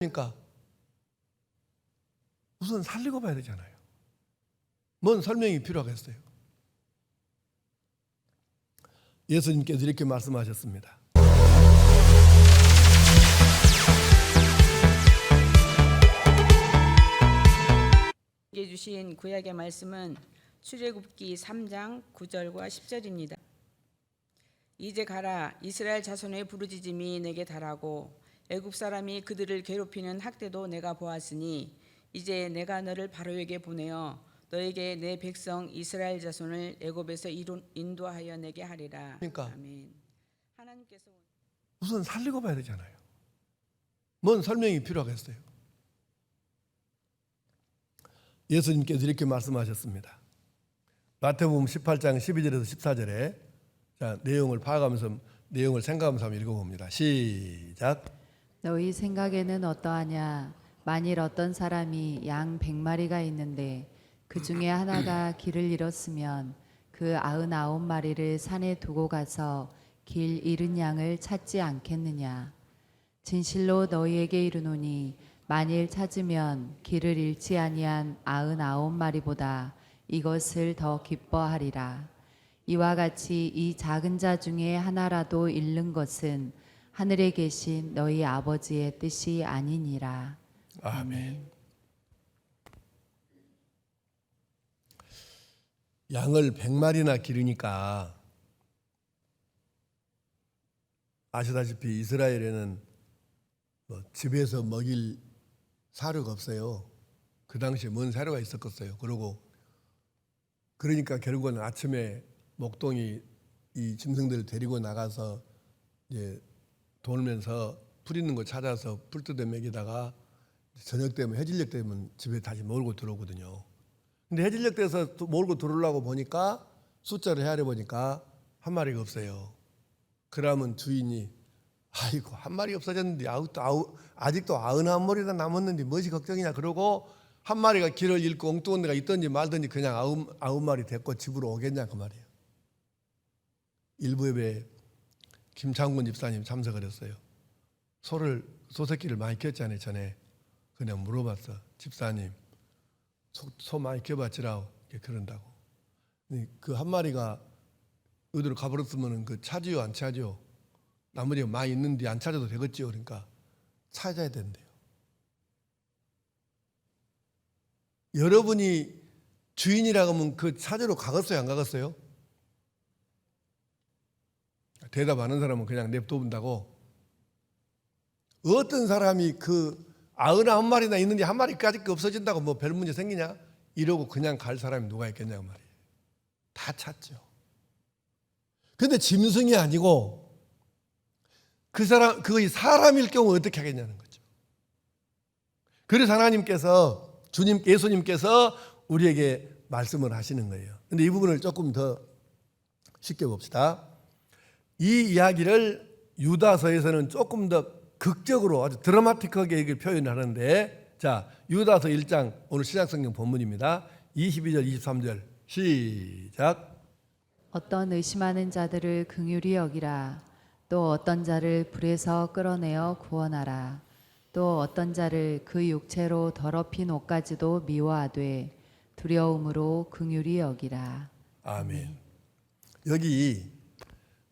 그러니까 우선 살리고 봐야 되잖아요. 뭔 설명이 필요하겠어요? 예수님께서 이렇게 말씀하셨습니다. 주신 구약의 말씀은 출애굽기 3장 9절과 10절입니다. 이제 가라, 이스라엘 자손의 부르짖음이 내게 달하고 애굽 사람이 그들을 괴롭히는 학대도 내가 보았으니 이제 내가 너를 바로에게 보내어 너에게 내 백성 이스라엘 자손을 애굽에서 인도하여 내게 하리라. 그러니까 아멘. 하나님께서 우선 살리고 봐야 되잖아요. 뭔 설명이 필요하겠어요? 예수님께서 이렇게 말씀하셨습니다. 마태복음 18장 12절에서 14절에 자, 내용을 파악하면서 내용을 생각하면서 한번 읽어봅니다. 시작. 너희 생각에는 어떠하냐? 만일 어떤 사람이 양 100마리가 있는데 그 중에 하나가 길을 잃었으면 그 99마리를 산에 두고 가서 길 잃은 양을 찾지 않겠느냐? 진실로 너희에게 이르노니 만일 찾으면 길을 잃지 아니한 99마리보다 이것을 더 기뻐하리라. 이와 같이 이 작은 자 중에 하나라도 잃는 것은 하늘에 계신 너희 아버지의 뜻이 아니니라. 아멘. 양을 100마리나 기르니까 아시다시피 이스라엘에는 집에서 먹일 사료가 없어요. 그 당시에 뭔 사료가 있었겠어요. 그러니까 결국은 아침에 목동이 이 짐승들을 데리고 나가서 이제 돌면서 풀 있는 거 찾아서 풀 뜯어 먹이다가 저녁 되면 해질녘 되면 집에 다시 몰고 들어오거든요. 근데 해질녘 돼서 몰고 들어오려고 보니까 숫자를 헤아려 보니까 한 마리가 없어요. 그러면 주인이 아이고 한 마리 없어졌는데 아직도 99마리나 남았는데 무엇이 걱정이냐 그러고 한 마리가 길을 잃고 엉뚱한 데가 있든지 말든지 그냥 99마리 데리고 집으로 오겠냐 그 말이에요. 일부 예배에 김창군 집사님 참석을 했어요. 소새끼를 많이 키웠잖아요 전에. 그냥 물어봤어. 집사님 소 많이 키워봤지라고 그런다고. 그 한 마리가 어디로 가버렸으면 그 찾지요 안 찾지요? 나머지가 많이 있는데 안 찾아도 되겠지요. 그러니까 찾아야 된대요. 여러분이 주인이라고 하면 그 찾으러 가겠어요 안 가겠어요? 대답 안 하는 사람은 그냥 냅둬본다고. 어떤 사람이 그 99마리나 있는데 한 마리까지 없어진다고 뭐 별 문제 생기냐? 이러고 그냥 갈 사람이 누가 있겠냐고 말이에요. 다 찾죠. 근데 짐승이 아니고 그거 사람일 경우 어떻게 하겠냐는 거죠. 그래서 하나님께서 예수님께서 우리에게 말씀을 하시는 거예요. 근데 이 부분을 조금 더 쉽게 봅시다. 이 이야기를 유다서에서는 조금 더 극적으로 아주 드라마틱하게 이걸 표현하는데 자 유다서 1장 오늘 신약성경 본문입니다. 22절 23절 시작. 어떤 의심하는 자들을 긍휼히 여기라. 또 어떤 자를 불에서 끌어내어 구원하라. 또 어떤 자를 그 육체로 더럽힌 옷까지도 미워하되 두려움으로 긍휼히 여기라. 아멘. 여기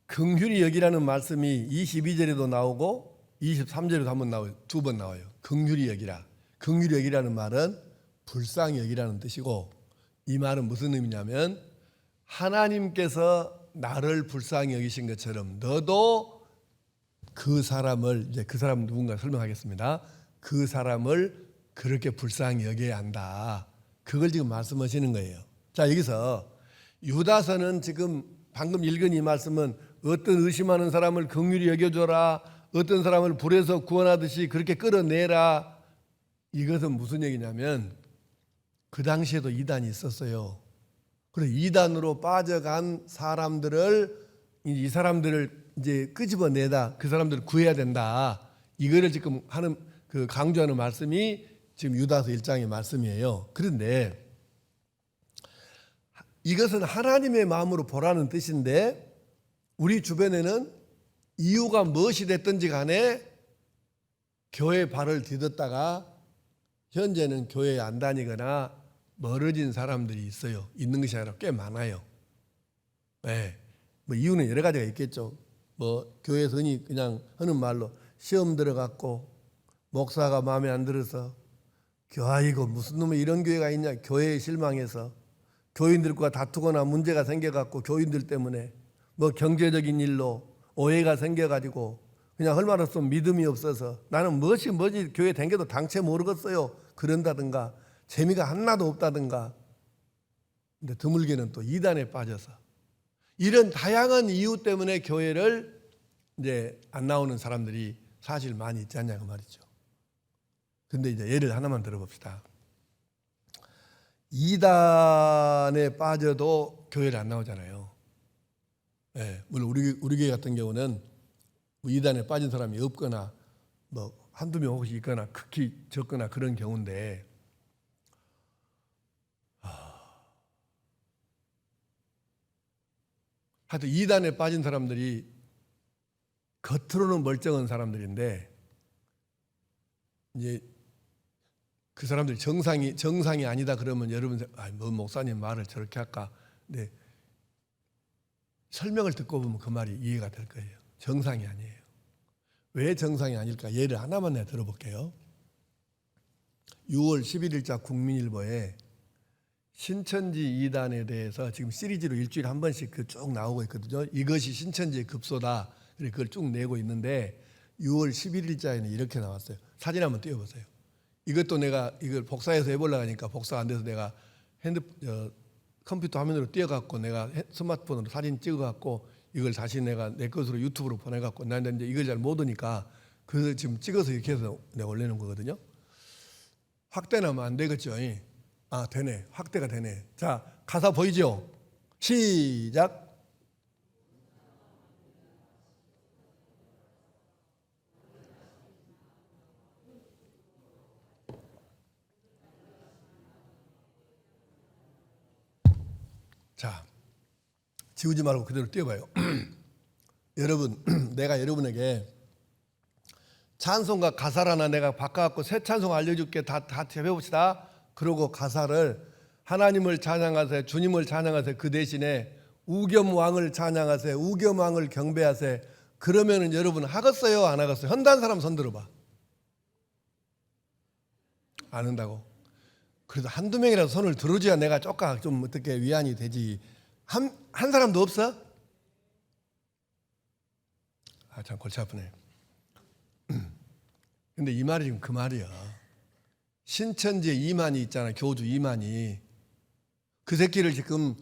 긍휼히 여기라는 말씀이 22절에도 나오고 23절에도 한번 나와요. 두 번 나와요. 긍휼히 여기라. 긍휼히 여기라는 말은 불쌍히 여기라는 뜻이고 이 말은 무슨 의미냐면 하나님께서 나를 불쌍히 여기신 것처럼 너도 그 사람을 이제 그 사람 누군가 설명하겠습니다. 그 사람을 그렇게 불쌍히 여겨야 한다. 그걸 지금 말씀하시는 거예요. 자 여기서 유다서는 지금 방금 읽은 이 말씀은 어떤 의심하는 사람을 긍휼히 여겨줘라. 어떤 사람을 불에서 구원하듯이 그렇게 끌어내라. 이것은 무슨 얘기냐면 그 당시에도 이단이 있었어요. 그래서 이단으로 빠져간 사람들을 이 사람들을 이제 끄집어내다 그 사람들을 구해야 된다. 이거를 지금 하는 그 강조하는 말씀이 지금 유다서 1장의 말씀이에요. 그런데 이것은 하나님의 마음으로 보라는 뜻인데 우리 주변에는 이유가 무엇이 됐든지 간에 교회 발을 디뎠다가 현재는 교회에 안 다니거나 멀어진 사람들이 있어요. 있는 것이 아니라 꽤 많아요. 네. 뭐 이유는 여러 가지가 있겠죠. 뭐 교회에서 흔히 그냥 하는 말로 시험 들어갔고 목사가 마음에 안 들어서 아이고 무슨 놈의 이런 교회가 있냐, 교회에 실망해서 교인들과 다투거나 문제가 생겨갖고 교인들 때문에 뭐 경제적인 일로 오해가 생겨가지고 그냥 할 말 없으면 믿음이 없어서 나는 뭐지 교회 댕겨도 당체 모르겠어요 그런다든가 재미가 하나도 없다든가. 근데 드물게는 또 이단에 빠져서 이런 다양한 이유 때문에 교회를 이제 안 나오는 사람들이 사실 많이 있지 않냐고 말이죠. 근데 이제 예를 하나만 들어봅시다. 이단에 빠져도 교회를 안 나오잖아요. 네, 물론 우리 교회 같은 경우는 뭐 이단에 빠진 사람이 없거나 뭐 한두 명 혹시 있거나 극히 적거나 그런 경우인데, 하여튼 이단에 빠진 사람들이 겉으로는 멀쩡한 사람들인데 이제 그 사람들이 정상이 아니다 그러면 여러분 뭐 목사님 말을 저렇게 할까? 근데 설명을 듣고 보면 그 말이 이해가 될 거예요. 정상이 아니에요. 왜 정상이 아닐까? 예를 하나만 내가 들어볼게요. 6월 11일자 국민일보에 신천지 이단에 대해서 지금 시리즈로 일주일에 한 번씩 쭉 나오고 있거든요. 이것이 신천지의 급소다. 그걸 쭉 내고 있는데 6월 11일자에는 이렇게 나왔어요. 사진 한번 띄워보세요. 이것도 내가 이걸 복사해서 해보려고 하니까 복사가 안 돼서 내가 컴퓨터 화면으로 띄워갖고 내가 스마트폰으로 사진 찍어갖고 이걸 다시 내가 내 것으로 유튜브로 보내갖고 나는 이제 이걸 잘 못하니까 그래서 지금 찍어서 이렇게 해서 내가 올리는 거거든요. 확대는 안 되겠죠? 아, 되네. 확대가 되네. 자, 가사 보이죠? 시작. 자, 지우지 말고 그대로 띄워봐요. 여러분, 내가 여러분에게 찬송가 가사를 하나 내가 바꿔갖고 새 찬송 알려줄게. 다 해봅시다. 그러고 가사를 하나님을 찬양하세, 주님을 찬양하세, 그 대신에 우겸왕을 찬양하세, 우겸왕을 경배하세. 그러면은 여러분 하겠어요, 안 하겠어요? 한다는 사람 손 들어봐. 안 한다고? 그래도 한두 명이라도 손을 들어줘야 내가 조금 좀 어떻게 위안이 되지. 한 사람도 없어? 아, 참 골치 아프네. 근데 이 말이 지금 그 말이야. 신천지에 이만희 있잖아. 교주 이만희. 그 새끼를 지금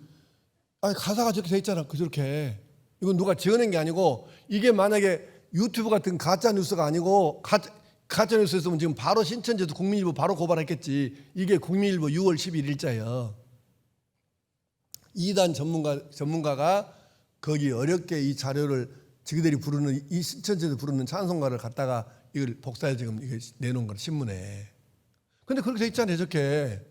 가사가 저렇게 돼 있잖아. 저렇게. 이건 누가 지어낸 게 아니고 이게 만약에 유튜브 같은 가짜 뉴스가 아니고 가짜 뉴스였으면 지금 바로 신천지에서 국민일보 바로 고발했겠지. 이게 국민일보 6월 11일자예요. 이단 전문가가 거기 어렵게 이 자료를 지그들이 부르는 이 신천지에서 부르는 찬송가를 갖다가 이걸 복사해 지금 이게 내놓은 거라 신문에. 근데 그렇게 돼 있잖아요. 저렇게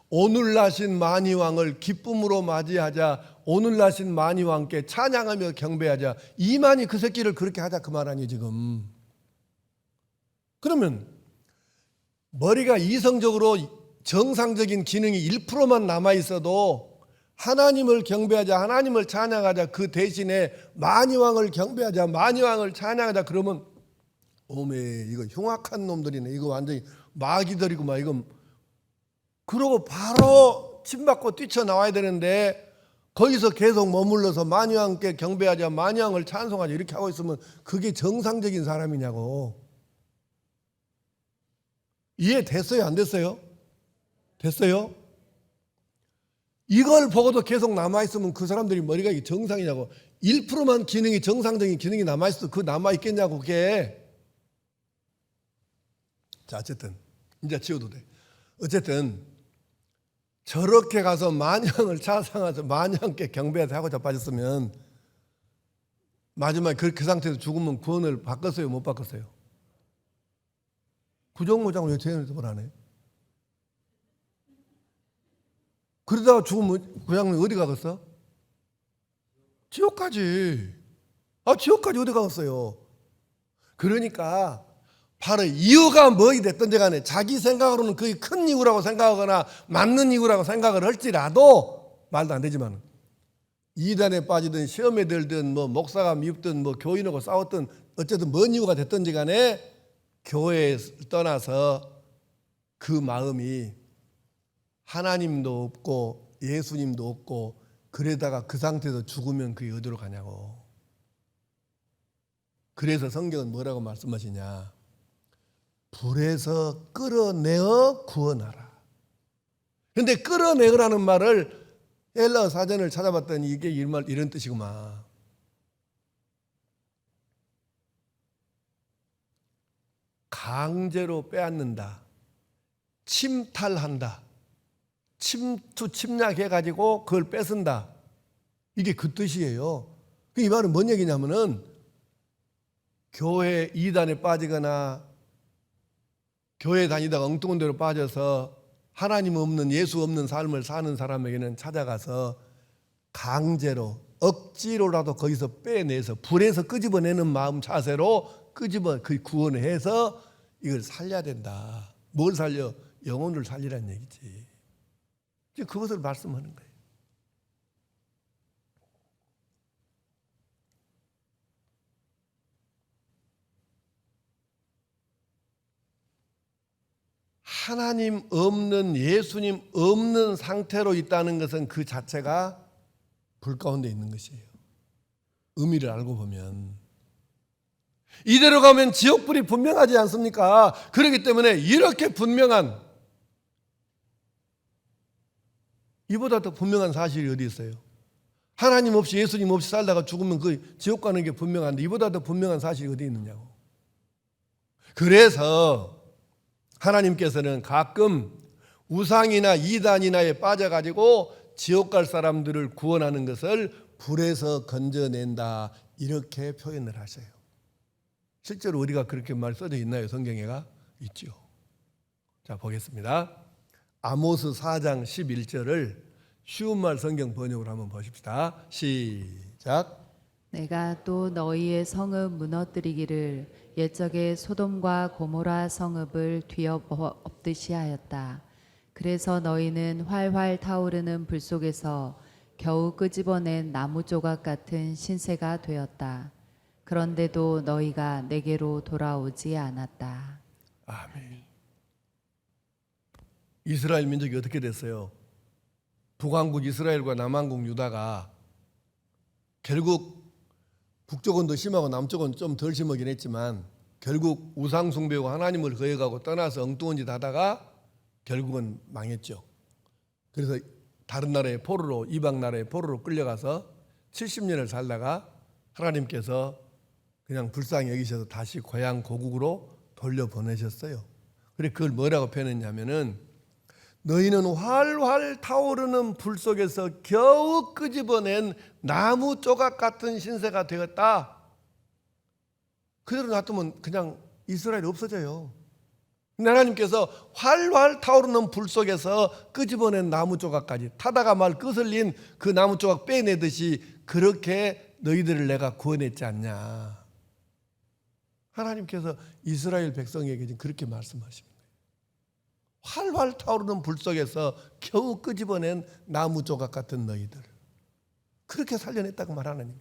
오늘 나신 만이왕을 기쁨으로 맞이하자. 오늘 나신 만이왕께 찬양하며 경배하자. 이만희 그 새끼를 그렇게 하자 그 말 아니에요 지금. 그러면 머리가 이성적으로 정상적인 기능이 1%만 남아있어도 하나님을 경배하자, 하나님을 찬양하자, 그 대신에 만이왕을 경배하자, 만이왕을 찬양하자 그러면 오메 이거 흉악한 놈들이네. 이거 완전히 마귀들이고 막 이거 그러고 바로 침받고 뛰쳐나와야 되는데 거기서 계속 머물러서 만이왕께 경배하자, 만이왕을 찬송하자 이렇게 하고 있으면 그게 정상적인 사람이냐고. 이해됐어요? 안 됐어요? 됐어요? 이걸 보고도 계속 남아있으면 그 사람들이 머리가 이게 정상이냐고. 1%만 기능이 정상적인 기능이 남아있어. 그 남아있겠냐고 그게. 자, 어쨌든 이제 지워도 돼. 어쨌든 저렇게 가서 만양을 찬양해서 만양께 경배해서 하고 자빠졌으면 마지막에 그 상태에서 죽으면 구원을 바꿨어요? 못 바꿨어요? 구정모장을 왜 재현해서 보라네? 그러다가 죽으면 그 양반 어디 가겠어? 지옥까지. 지옥까지 어디 가겠어요? 그러니까 바로 이유가 뭐이 됐든지 간에 자기 생각으로는 그게 큰 이유라고 생각하거나 맞는 이유라고 생각을 할지라도 말도 안 되지만 이단에 빠지든 시험에 들든 뭐 목사가 미흡든 뭐 교인하고 싸웠든 어쨌든 뭔 이유가 됐든지 간에 교회에 떠나서 그 마음이 하나님도 없고 예수님도 없고 그러다가 그 상태에서 죽으면 그게 어디로 가냐고. 그래서 성경은 뭐라고 말씀하시냐. 불에서 끌어내어 구원하라. 그런데 끌어내으라는 말을 헬라어 사전을 찾아봤더니 이게 이런 뜻이구만. 강제로 빼앗는다. 침탈한다. 침략해가지고 그걸 뺏은다. 이게 그 뜻이에요. 이 말은 뭔 얘기냐면은 교회 이단에 빠지거나 교회 다니다가 엉뚱한 데로 빠져서 하나님 없는 예수 없는 삶을 사는 사람에게는 찾아가서 강제로 억지로라도 거기서 빼내서 불에서 끄집어내는 마음 자세로 그 구원을 해서 이걸 살려야 된다. 뭘 살려? 영혼을 살리라는 얘기지. 그것을 말씀하는 거예요. 하나님 없는 예수님 없는 상태로 있다는 것은 그 자체가 불 가운데 있는 것이에요. 의미를 알고 보면 이대로 가면 지옥불이 분명하지 않습니까? 그렇기 때문에 이렇게 분명한 이보다 더 분명한 사실이 어디 있어요? 하나님 없이 예수님 없이 살다가 죽으면 그 지옥 가는 게 분명한데 이보다 더 분명한 사실이 어디 있느냐고. 그래서 하나님께서는 가끔 우상이나 이단이나에 빠져가지고 지옥 갈 사람들을 구원하는 것을 불에서 건져낸다 이렇게 표현을 하셔요. 실제로 우리가 그렇게 말 써져 있나요? 성경에가 있죠. 자, 보겠습니다. 아모스 4장 11절을 쉬운 말 성경 번역으로 한번 보십시다. 시작. 내가 또 너희의 성읍 무너뜨리기를 옛적에 소돔과 고모라 성읍을 뒤엎듯이 하였다. 그래서 너희는 활활 타오르는 불 속에서 겨우 끄집어낸 나무 조각 같은 신세가 되었다. 그런데도 너희가 내게로 돌아오지 않았다. 아멘. 이스라엘 민족이 어떻게 됐어요? 북왕국 이스라엘과 남왕국 유다가 결국 북쪽은 더 심하고 남쪽은 좀 덜 심하긴 했지만 결국 우상 숭배하고 하나님을 거역하고 떠나서 엉뚱한 짓 하다가 결국은 망했죠. 그래서 다른 나라의 포로로 이방 나라의 포로로 끌려가서 70년을 살다가 하나님께서 그냥 불쌍히 여기셔서 다시 고향 고국으로 돌려보내셨어요. 그래 그걸 뭐라고 표현했냐면은 너희는 활활 타오르는 불 속에서 겨우 끄집어낸 나무 조각 같은 신세가 되었다. 그대로 놔두면 그냥 이스라엘이 없어져요. 근데 하나님께서 활활 타오르는 불 속에서 끄집어낸 나무 조각까지 타다가 말 끄슬린 그 나무 조각 빼내듯이 그렇게 너희들을 내가 구원했지 않냐. 하나님께서 이스라엘 백성에게 지금 그렇게 말씀하십니다. 활활 타오르는 불 속에서 겨우 끄집어낸 나무 조각 같은 너희들 그렇게 살려냈다고 말하나님이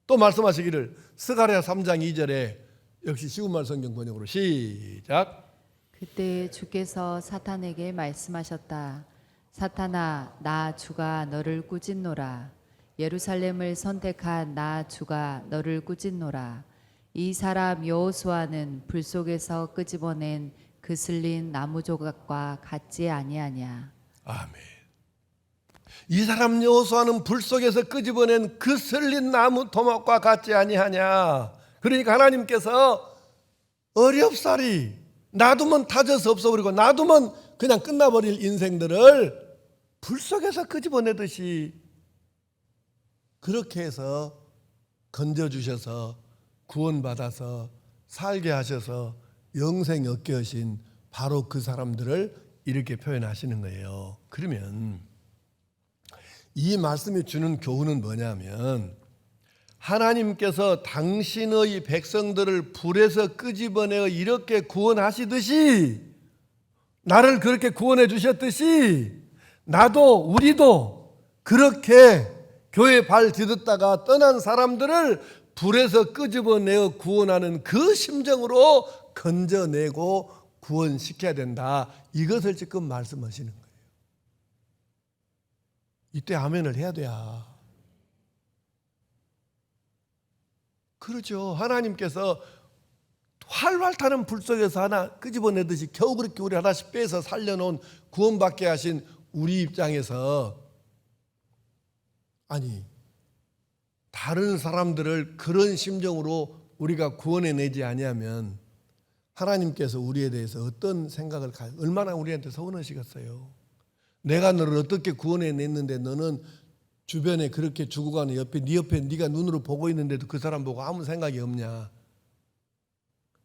또 말씀하시기를 스가랴 3장 2절에 역시 쉬운 말 성경 번역으로 시작. 그때 주께서 사탄에게 말씀하셨다. 사탄아, 나 주가 너를 꾸짖노라. 예루살렘을 선택한 나 주가 너를 꾸짖노라. 이 사람 여호수아는 불 속에서 끄집어낸 그슬린 나무 조각과 같지 아니하냐. 아멘. 이 사람 여호수아는 불 속에서 끄집어낸 그슬린 나무 토막과 같지 아니하냐. 그러니까 하나님께서 어렵사리 놔두면 다져서 없어버리고 놔두면 그냥 끝나버릴 인생들을 불 속에서 끄집어내듯이 그렇게 해서 건져주셔서 구원받아서 살게 하셔서 영생 얻게 하신 바로 그 사람들을 이렇게 표현하시는 거예요. 그러면 이 말씀이 주는 교훈은 뭐냐면 하나님께서 당신의 백성들을 불에서 끄집어내어 이렇게 구원하시듯이, 나를 그렇게 구원해 주셨듯이 나도 우리도 그렇게 교회 발 디뎠다가 떠난 사람들을 불에서 끄집어내어 구원하는 그 심정으로 건져내고 구원시켜야 된다. 이것을 지금 말씀하시는 거예요. 이때 아멘을 해야 돼야. 그렇죠. 하나님께서 활활 타는 불 속에서 하나 끄집어내듯이 겨우 그렇게 우리 하나씩 빼서 살려놓은 구원받게 하신 우리 입장에서, 아니 다른 사람들을 그런 심정으로 우리가 구원해내지 아니하면 하나님께서 우리에 대해서 어떤 생각을 얼마나 우리한테 서운하시겠어요. 내가 너를 어떻게 구원해냈는데 너는 주변에 그렇게 죽어가는 옆에 네 옆에 네가 눈으로 보고 있는데도 그 사람 보고 아무 생각이 없냐.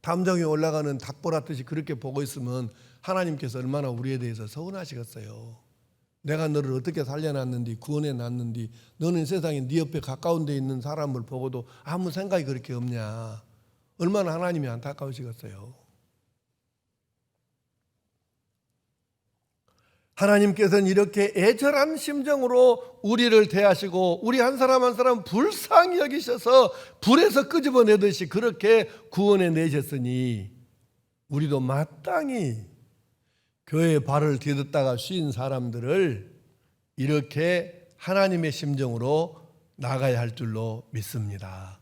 담장에 올라가는 닭 보라듯이 그렇게 보고 있으면 하나님께서 얼마나 우리에 대해서 서운하시겠어요. 내가 너를 어떻게 살려놨는지 구원해놨는지 너는 세상에 네 옆에 가까운 데 있는 사람을 보고도 아무 생각이 그렇게 없냐. 얼마나 하나님이 안타까우시겠어요. 하나님께서는 이렇게 애절한 심정으로 우리를 대하시고 우리 한 사람 한 사람 불쌍히 여기셔서 불에서 끄집어내듯이 그렇게 구원해 내셨으니 우리도 마땅히 교회에 발을 디뎠다가 쉰 사람들을 이렇게 하나님의 심정으로 나가야 할 줄로 믿습니다.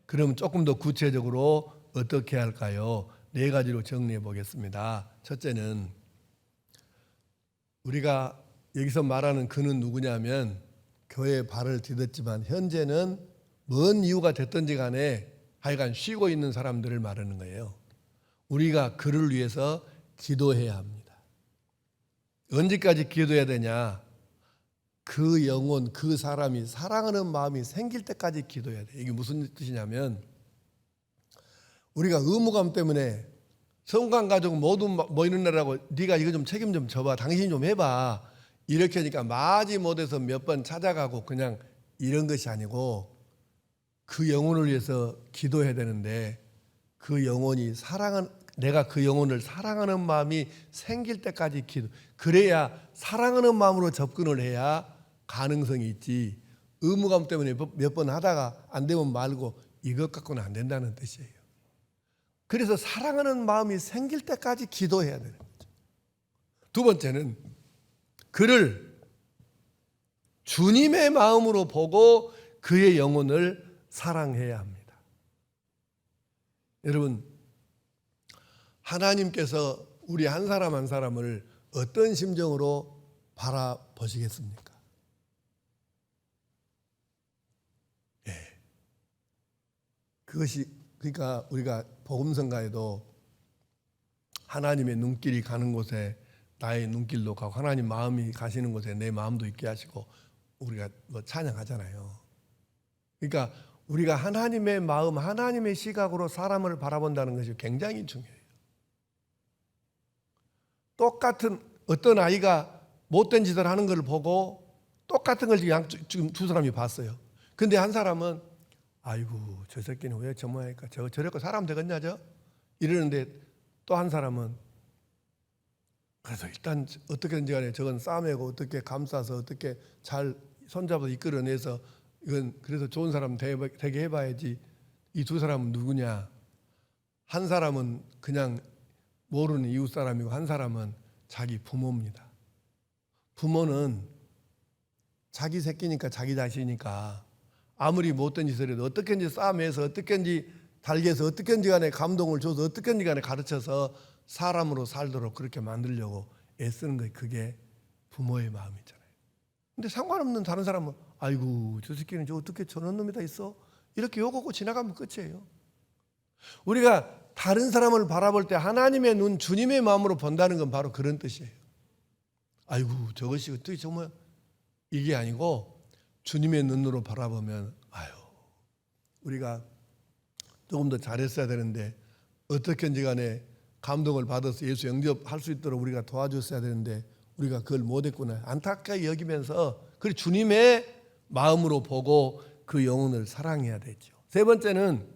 그럼 조금 더 구체적으로 어떻게 할까요? 4가지로 정리해 보겠습니다. 첫째는 우리가 여기서 말하는 그는 누구냐면 교회에 발을 디뎠지만 현재는 뭔 이유가 됐든지 간에 하여간 쉬고 있는 사람들을 말하는 거예요. 우리가 그를 위해서 기도해야 합니다. 언제까지 기도해야 되냐? 그 영혼, 그 사람이 사랑하는 마음이 생길 때까지 기도해야 돼. 이게 무슨 뜻이냐면 우리가 의무감 때문에 성관 가족 모두 모이는 날라고 네가 이거 좀 책임 좀 져봐. 당신이 좀 해봐. 이렇게 하니까 마지 못해서 몇 번 찾아가고 그냥 이런 것이 아니고 그 영혼을 위해서 기도해야 되는데 그 영혼이 내가 그 영혼을 사랑하는 마음이 생길 때까지 기도. 그래야 사랑하는 마음으로 접근을 해야 가능성이 있지. 의무감 때문에 몇 번 하다가 안 되면 말고 이것 갖고는 안 된다는 뜻이에요. 그래서 사랑하는 마음이 생길 때까지 기도해야 되는 거죠. 두 번째는 그를 주님의 마음으로 보고 그의 영혼을 사랑해야 합니다. 여러분, 하나님께서 우리 한 사람 한 사람을 어떤 심정으로 바라보시겠습니까? 그것이 그러니까 우리가 복음성가에도 하나님의 눈길이 가는 곳에 나의 눈길도 가고 하나님 마음이 가시는 곳에 내 마음도 있게 하시고 우리가 찬양하잖아요. 그러니까 우리가 하나님의 마음, 하나님의 시각으로 사람을 바라본다는 것이 굉장히 중요해요. 똑같은 어떤 아이가 못된 짓을 하는 걸 보고 똑같은 걸 지금 두 사람이 봤어요. 근데 한 사람은 아이고 저 새끼는 왜 저 모양일까? 저렇게 사람 되겠냐 저? 이러는데 또 한 사람은 그래서 일단 어떻게든지 간에 저건 싸매고 어떻게 감싸서 어떻게 잘 손잡아서 이끌어내서 이건 그래서 좋은 사람 되게 해봐야지. 이 두 사람은 누구냐? 한 사람은 그냥 모르는 이웃 사람이고 한 사람은 자기 부모입니다. 부모는 자기 새끼니까 자기 자식이니까 아무리 못된 짓을 해도 어떻게든지 싸매서 어떻게든지 달게서 어떻게든지 간에 감동을 줘서 어떻게든지 간에 가르쳐서 사람으로 살도록 그렇게 만들려고 애쓰는 거예요. 그게 부모의 마음이잖아요. 근데 상관없는 다른 사람은 아이고 저 새끼는 저 어떻게 저런 놈이 다 있어? 이렇게 욕하고 지나가면 끝이에요. 우리가 다른 사람을 바라볼 때 하나님의 눈, 주님의 마음으로 본다는 건 바로 그런 뜻이에요. 아이고 저것이 어떻게 정말 이게 아니고 주님의 눈으로 바라보면 아유 우리가 조금 더 잘했어야 되는데 어떻게든지 간에 감동을 받아서 예수 영접할 수 있도록 우리가 도와줬어야 되는데 우리가 그걸 못했구나 안타깝게 여기면서 그 주님의 마음으로 보고 그 영혼을 사랑해야 되죠. 세 번째는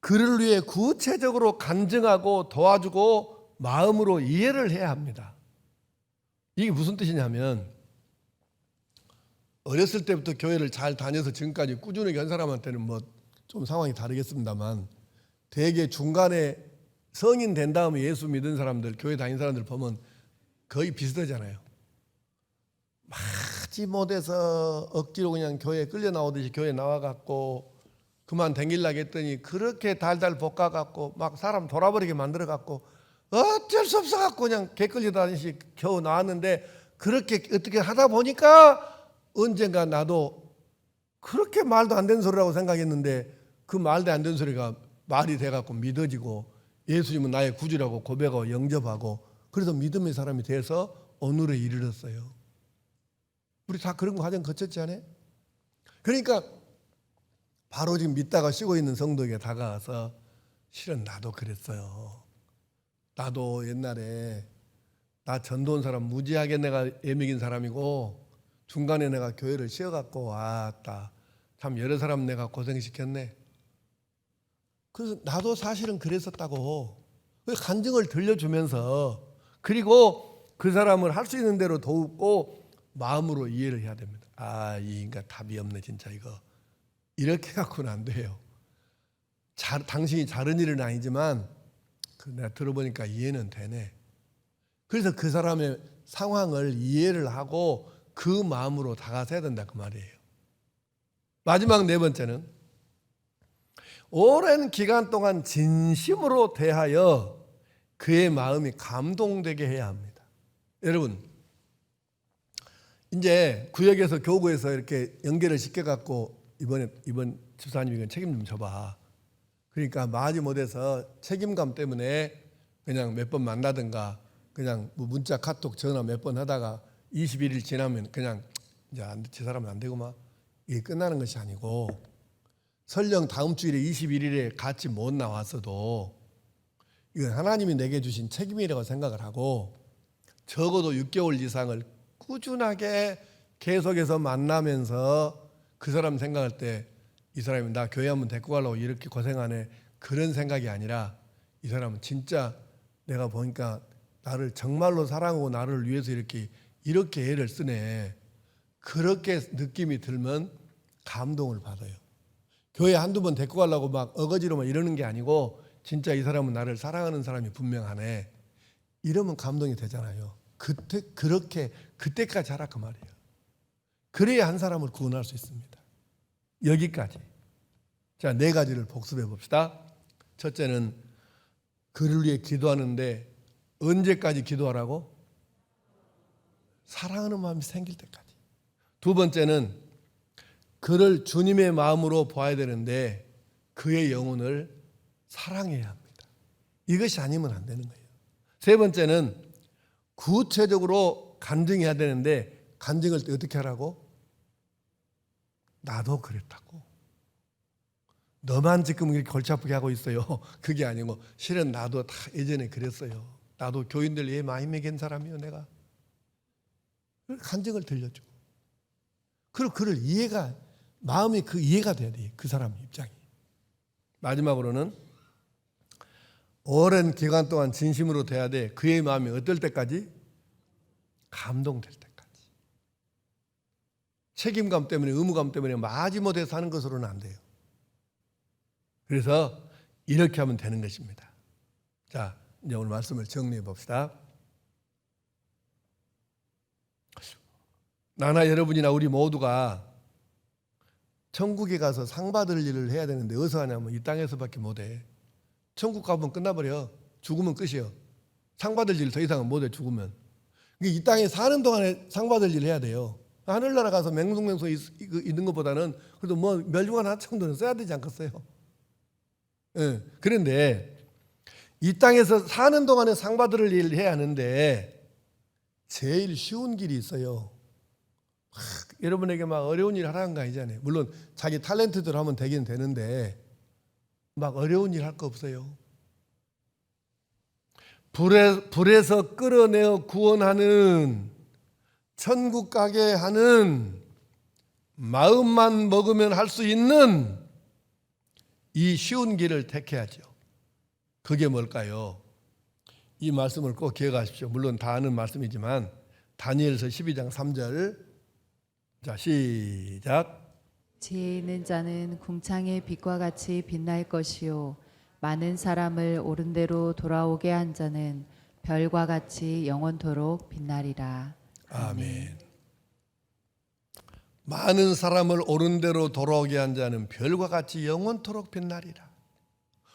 그를 위해 구체적으로 간증하고 도와주고 마음으로 이해를 해야 합니다. 이게 무슨 뜻이냐면 어렸을 때부터 교회를 잘 다녀서 지금까지 꾸준히 한 사람한테는 뭐 좀 상황이 다르겠습니다만 대개 중간에 성인 된 다음에 예수 믿은 사람들, 교회 다닌 사람들 보면 거의 비슷하잖아요. 마지못해서 억지로 그냥 교회에 끌려 나오듯이 교회 나와갖고 그만 댕길라고 했더니 그렇게 달달 볶아갖고 막 사람 돌아버리게 만들어갖고 어쩔 수 없어갖고 그냥 개끌려 다니시 겨우 나왔는데 그렇게 어떻게 하다 보니까 언젠가 나도 그렇게 말도 안 되는 소리라고 생각했는데 그 말도 안 되는 소리가 말이 돼갖고 믿어지고 예수님은 나의 구주라고 고백하고 영접하고 그래서 믿음의 사람이 돼서 오늘에 이르렀어요. 우리 다 그런 과정 거쳤지 않아요? 그러니까 바로 지금 믿다가 쉬고 있는 성도에게 다가와서 실은 나도 그랬어요. 나도 옛날에 나 전도한 사람 무지하게 내가 애먹인 사람이고 중간에 내가 교회를 쉬어갖고 왔다. 참 여러 사람 내가 고생시켰네. 그래서 나도 사실은 그랬었다고 간증을 들려주면서 그리고 그 사람을 할 수 있는 대로 돕고 마음으로 이해를 해야 됩니다. 이 인간 답이 없네 진짜 이거. 이렇게 갖고는 안 돼요. 당신이 잘한 일은 아니지만 내가 들어보니까 이해는 되네. 그래서 그 사람의 상황을 이해를 하고 그 마음으로 다가서야 된다 그 말이에요. 마지막 네 번째는 오랜 기간 동안 진심으로 대하여 그의 마음이 감동되게 해야 합니다. 여러분 이제 구역에서 교구에서 이렇게 연결을 시켜갖고 이번 집사님 이건 책임 좀 져봐. 그러니까 마지못해서 책임감 때문에 그냥 몇 번 만나든가 그냥 뭐 문자 카톡 전화 몇 번 하다가 21일 지나면 그냥 이제 저 사람은 안 되고 막 이게 끝나는 것이 아니고 설령 다음 주일에 21일에 같이 못 나왔어도 이건 하나님이 내게 주신 책임이라고 생각을 하고 적어도 6개월 이상을 꾸준하게 계속해서 만나면서 그 사람 생각할 때 이 사람이 나 교회 한번 데리고 가려고 이렇게 고생하네 그런 생각이 아니라 이 사람은 진짜 내가 보니까 나를 정말로 사랑하고 나를 위해서 이렇게 애를 쓰네 그렇게 느낌이 들면 감동을 받아요. 교회 한두 번 데리고 가려고 막 어거지로 이러는 게 아니고 진짜 이 사람은 나를 사랑하는 사람이 분명하네 이러면 감동이 되잖아요. 그때까지 하라 그 말이에요. 그래야 한 사람을 구원할 수 있습니다. 여기까지. 자, 네 가지를 복습해 봅시다. 첫째는 그를 위해 기도하는데 언제까지 기도하라고? 사랑하는 마음이 생길 때까지. 두 번째는 그를 주님의 마음으로 보아야 되는데 그의 영혼을 사랑해야 합니다. 이것이 아니면 안 되는 거예요. 세 번째는 구체적으로 간증해야 되는데 간증을 어떻게 하라고? 나도 그랬다고. 너만 지금 이렇게 골치 아프게 하고 있어요. 그게 아니고 실은 나도 다 예전에 그랬어요. 나도 교인들 예 많이 먹인 사람이요 내가. 간증을 들려주고. 그리고 그를 마음이 그 이해가 돼야 돼요. 그 사람 입장이. 마지막으로는 오랜 기간 동안 진심으로 돼야 돼. 그의 마음이 어떨 때까지? 감동될 때까지. 책임감 때문에 의무감 때문에 마지못해서 하는 것으로는 안 돼요. 그래서 이렇게 하면 되는 것입니다. 자, 이제 오늘 말씀을 정리해 봅시다. 나나 여러분이나 우리 모두가 천국에 가서 상 받을 일을 해야 되는데 어디서 하냐면 이 땅에서밖에 못해. 천국 가면 끝나버려. 죽으면 끝이요. 상 받을 일 더 이상은 못해 죽으면. 이 땅에 사는 동안에 상 받을 일을 해야 돼요. 하늘나라 가서 맹숭맹숭 있는 것보다는 그래도 뭐 멸류관 한 정도는 써야 되지 않겠어요? 네. 그런데 이 땅에서 사는 동안에 상 받을 일을 해야 하는데 제일 쉬운 길이 있어요. 여러분에게 막 어려운 일 하라는 거 아니잖아요. 물론 자기 탤런트대로 하면 되긴 되는데 막 어려운 일 할 거 없어요. 불에서 끌어내어 구원하는 천국 가게 하는 마음만 먹으면 할 수 있는 이 쉬운 길을 택해야죠. 그게 뭘까요? 이 말씀을 꼭 기억하십시오. 물론 다 아는 말씀이지만 다니엘서 12장 3절. 자, 시작. 지혜 있는 자는 궁창의 빛과 같이 빛날 것이요 많은 사람을 옳은 대로 돌아오게 한 자는 별과 같이 영원토록 빛나리라. 아멘. 많은 사람을 옳은 대로 돌아오게 한 자는 별과 같이 영원토록 빛나리라.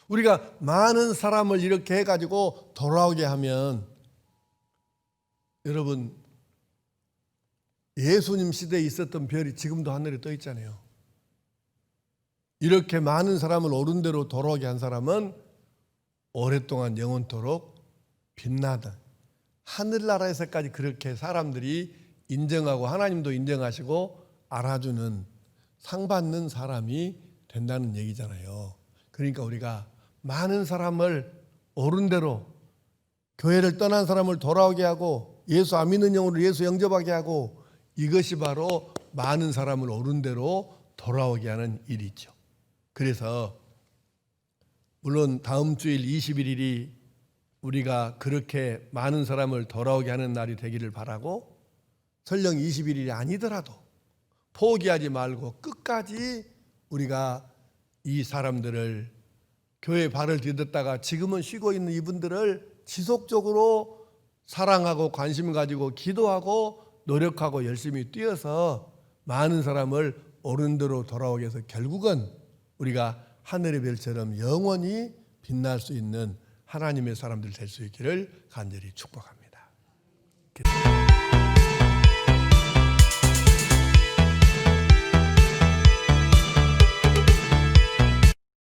우리가 많은 사람을 이렇게 해가지고 돌아오게 하면, 여러분, 예수님 시대에 있었던 별이 지금도 하늘에 떠 있잖아요. 이렇게 많은 사람을 옳은 대로 돌아오게 한 사람은 오랫동안 영원토록 빛나다. 하늘나라에서까지 그렇게 사람들이 인정하고 하나님도 인정하시고 알아주는 상 받는 사람이 된다는 얘기잖아요. 그러니까 우리가 많은 사람을 옳은 대로, 교회를 떠난 사람을 돌아오게 하고 예수 안 믿는 영으로 예수 영접하게 하고, 이것이 바로 많은 사람을 옳은 대로 돌아오게 하는 일이죠. 그래서 물론 다음 주일 21일이 우리가 그렇게 많은 사람을 돌아오게 하는 날이 되기를 바라고, 설령 21일이 아니더라도 포기하지 말고 끝까지 우리가 이 사람들을, 교회에 발을 디뎠다가 지금은 쉬고 있는 이분들을 지속적으로 사랑하고 관심 가지고 기도하고 노력하고 열심히 뛰어서 많은 사람을 옳은 대로 돌아오게 해서 결국은 우리가 하늘의 별처럼 영원히 빛날 수 있는 하나님의 사람들 될 수 있기를 간절히 축복합니다.